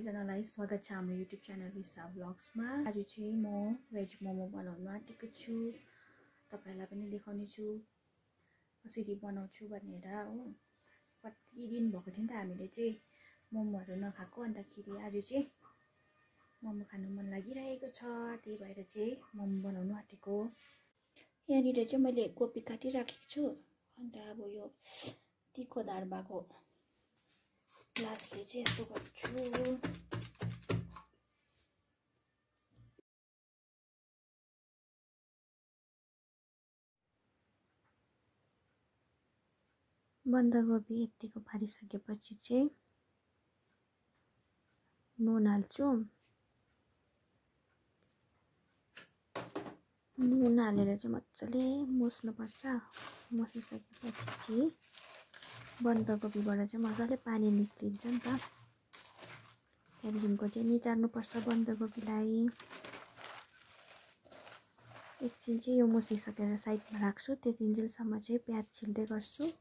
सबैजनालाई स्वागत छ हाम्रो YouTube च्यानल विसा ब्लग्समा। आज चाहिँ म भेज मोमो बनाउन आँटेको छु। तपाईहरुलाई पनि देखाउने छु कसरी बनाउँछु भनेर हो। कति दिन भएको थियो नि त हामीले चाहिँ मोमोहरु नखाएको, अन्तखेरि आज चाहिँ मोमो खानु मन लागिरहेको छ, त्यही भएर चाहिँ मोमो बनाउन आँटेको। यहाँनिर चाहिँ मैले कोपी काटिराखेको छु, अन्त अब यो तिखो धार भएको ग्लासले चाहिँ यस्तो गर्छु। बन्दाकोपी यतिको पारिसकेपछि चाहिँ नुन हाल्छु। नुन हालेर चाहिँ मजाले मुस्नुपर्छ। मुसिसकेपछि चाहिँ बन्दाकोपीबाट चाहिँ मजाले पानी निक्लिन्छ नि त। त्यहाँदेखिको चाहिँ निचार्नुपर्छ बन्दाकोपीलाई। एकछिन चाहिँ यो मुसिसकेर साइडमा राख्छु। त्यतिन्जेलसम्म चाहिँ प्याज छिल्दै गर्छु।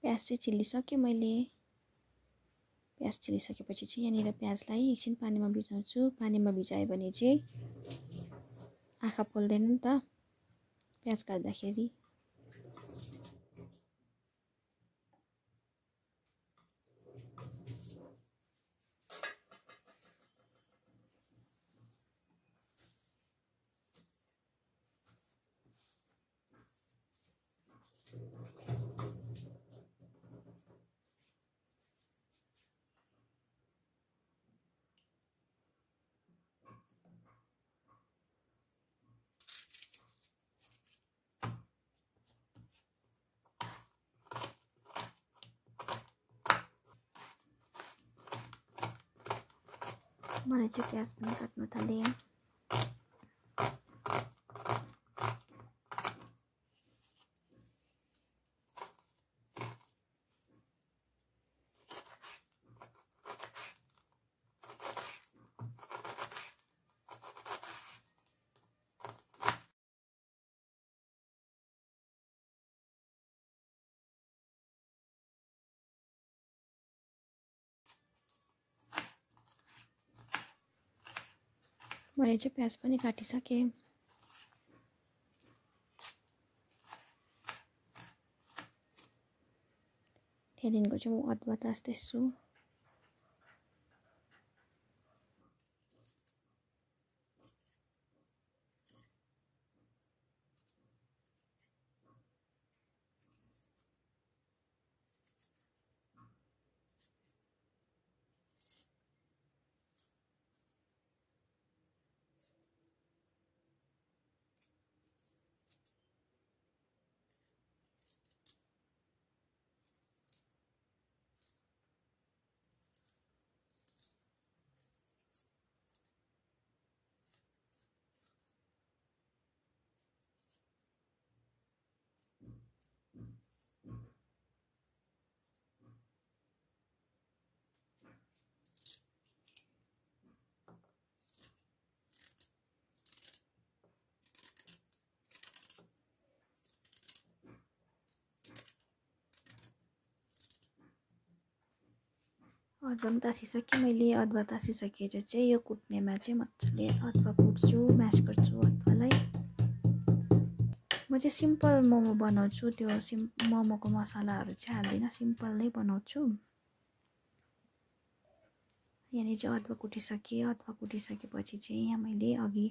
प्याज चाहिँ छिलिसके मैले। प्याज छिलिसकेपछि चाहिँ यहाँनिर प्याजलाई एकछिन पानीमा भिजाउँछु। पानीमा भिजायो भने चाहिँ आँखा पोल्दैन नि त प्याज काट्दाखेरि। मलाई चाहिँ प्याज पनि काट्नु थाले। मैले चाहिँ प्याज पनि काटिसके। त्यहाँदेखिको चाहिँ म अदुवा तास्दैछु। अदुवा पनि तासिसकेँ मैले। अदुवा तासिसकेर चाहिँ यो कुट्नेमा चाहिँ मजाले अदुवा कुट्छु, म्यास गर्छु अदुवालाई। म चाहिँ सिम्पल मोमो बनाउँछु, त्यो मोमोको मसलाहरू चाहिँ हाल्दिनँ, सिम्पल नै बनाउँछु। यहाँनिर चाहिँ अदुवा कुटिसकेँ। अदुवा कुटिसकेपछि चाहिँ यहाँ मैले अघि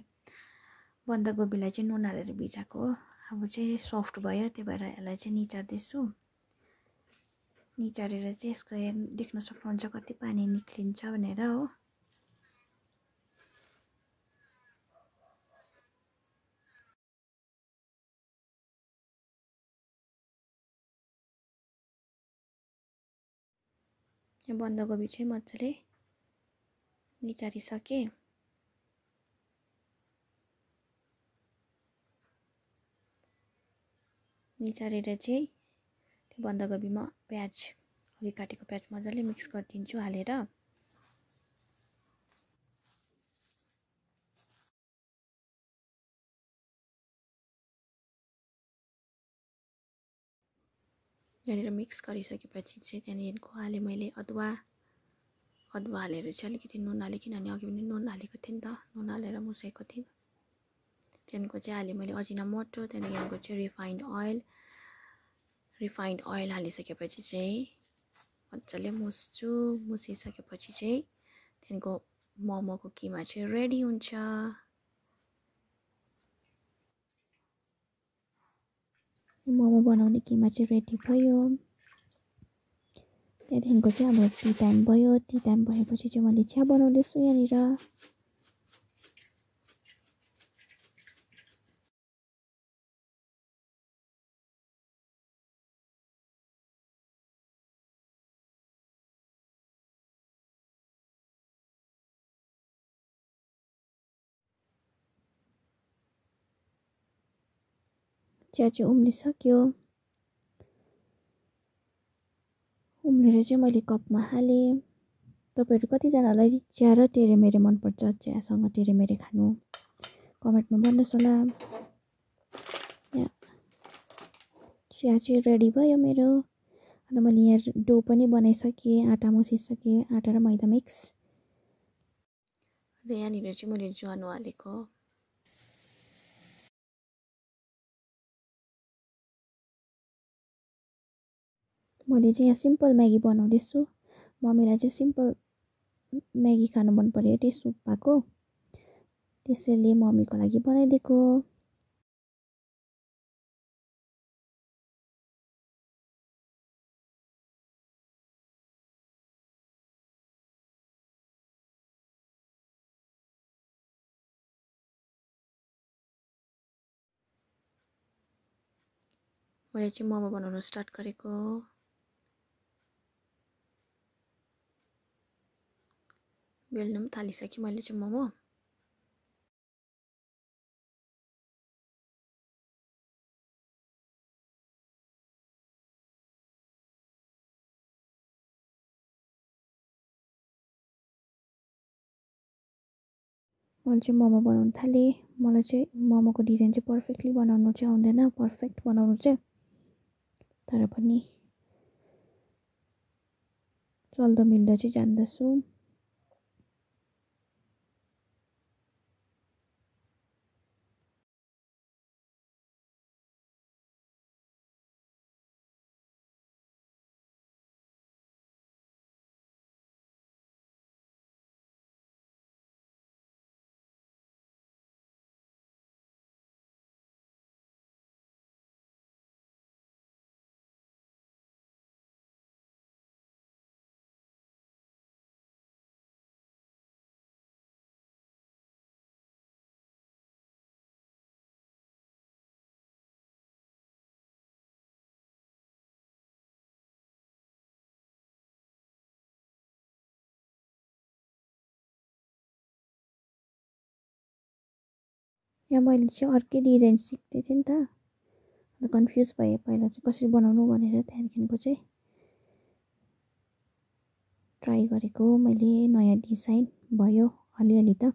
बन्दाकोपीलाई चाहिँ नुन हालेर भिजाएको, अब चाहिँ सफ्ट भयो, त्यही भएर यसलाई चाहिँ निचार्दैछु। निचारेर चाहिँ यसको देख्न सक्नुहुन्छ कति पानी निक्लिन्छ भनेर हो। यो बन्दाकोपी चाहिँ मजाले निचारिसकेँ। निचारेर चाहिँ त्यो बन्दाकोपीमा प्याज, अघि काटेको प्याज मजाले मिक्स गरिदिन्छु हालेर। यहाँनिर मिक्स गरिसकेपछि चाहिँ त्यहाँनिरको हालेँ मैले अदुवा हालेर चाहिँ अलिकति नुन हालेँ, किनभने अघि पनि नुन हालेको थिएँ नि त, नुन हालेर मुसेको थिएँ। त्यहाँदेखिको चाहिँ हालेँ मैले अजिनामोटो, त्यहाँदेखिको चाहिँ रिफाइन्ड ओइल हालिसकेपछि चाहिँ मजाले मुस्छु। मुसिसकेपछि चाहिँ त्यहाँदेखिको मोमोको किमा चाहिँ रेडी हुन्छ। मोमो बनाउने किमा चाहिँ रेडी भयो। त्यहाँदेखिको चाहिँ अब टी टाइम भयो। टी टाइम भएपछि चाहिँ मैले चिया बनाउँदैछु यहाँनिर। चिया चाहिँ उम्लिसक्यो। उम्लेर चाहिँ मैले कपमा हालेँ। तपाईँहरू कतिजनालाई चिया र टेरेमेरे मनपर्छ, चियासँग टेरेमेरे खानु, कमेन्टमा भन्नुहोस् होला। चिया चाहिँ रेडी भयो मेरो। अन्त मैले यहाँ डो पनि बनाइसकेँ, आँटा मुसिसकेँ, आँटा र मैदा मिक्स। अन्त यहाँनिर चाहिँ मैले ज्वानो हालेको। मैले चाहिँ यहाँ सिम्पल म्यागी बनाउँदैछु। मम्मीलाई चाहिँ सिम्पल म्यागी खानु मन पर्यो, त्यही सुप भएको, त्यसैले मम्मीको लागि बनाइदिएको। मैले चाहिँ मोमो बनाउन स्टार्ट गरेको। बेल्न पनि थालिसकेँ मैले चाहिँ मोमो। मैले चाहिँ मोमो बनाउन थालेँ। मलाई चाहिँ मोमोको डिजाइन चाहिँ पर्फेक्टली बनाउनु चाहिँ आउँदैन, पर्फेक्ट बनाउनु चाहिँ, तर पनि चल्दो मिल्दो चाहिँ जान्दछु। यहाँ मैले चाहिँ अर्कै डिजाइन सिक्दै थिएँ नि त, अन्त कन्फ्युज भएँ पहिला चाहिँ कसरी बनाउनु भनेर। त्यहाँदेखिको चाहिँ ट्राई गरेको मैले, नयाँ डिजाइन भयो अलिअलि त।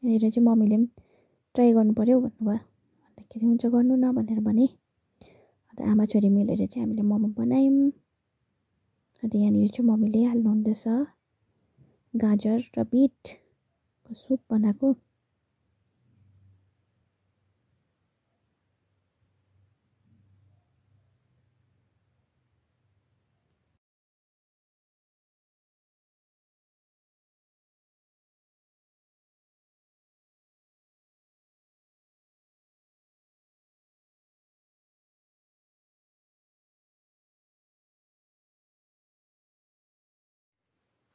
यहाँनिर चाहिँ मम्मीले पनि ट्राई गर्नु पर्यो भन्नुभयो। अन्तखेरि हुन्छ गर्नु न भनेर भने। अन्त आमा छोरी मिलेर चाहिँ हामीले मोमो बनायौँ। अन्त यहाँनिर चाहिँ मम्मीले हाल्नु हुँदैछ गाजर र बिटको सुप बनाएको।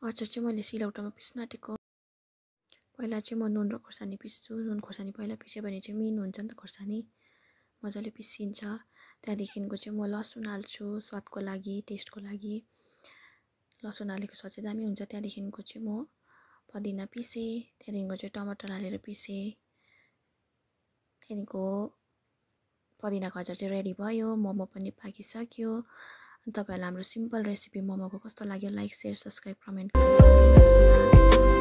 अचार चाहिँ मैले सिलौटामा पिस्नु आँटेको। पहिला चाहिँ म नुन र खोर्सानी पिस्छु। नुन खोर्सानी पहिला पिस्यो भने चाहिँ मिहिन हुन्छ नि त खोर्सानी, मजाले पिसिन्छ। त्यहाँदेखिको चाहिँ म लसुन हाल्छु स्वादको लागि, टेस्टको लागि। लसुन हालेको स्वाद चाहिँ दामी हुन्छ। त्यहाँदेखिको चाहिँ म पुदिना पिसेँ, त्यहाँदेखिको चाहिँ टमाटर हालेर पिसेँ। त्यहाँदेखिको पुदिनाको अचार चाहिँ रेडी भयो। मोमो पनि पाकिसक्यो। तपाईँहरूलाई हाम्रो सिम्पल रेसिपी मोमोको कस्तो लाग्यो लाइक, सेयर, सब्सक्राइब, कमेन्ट गर्नु नबिर्सनुहोला।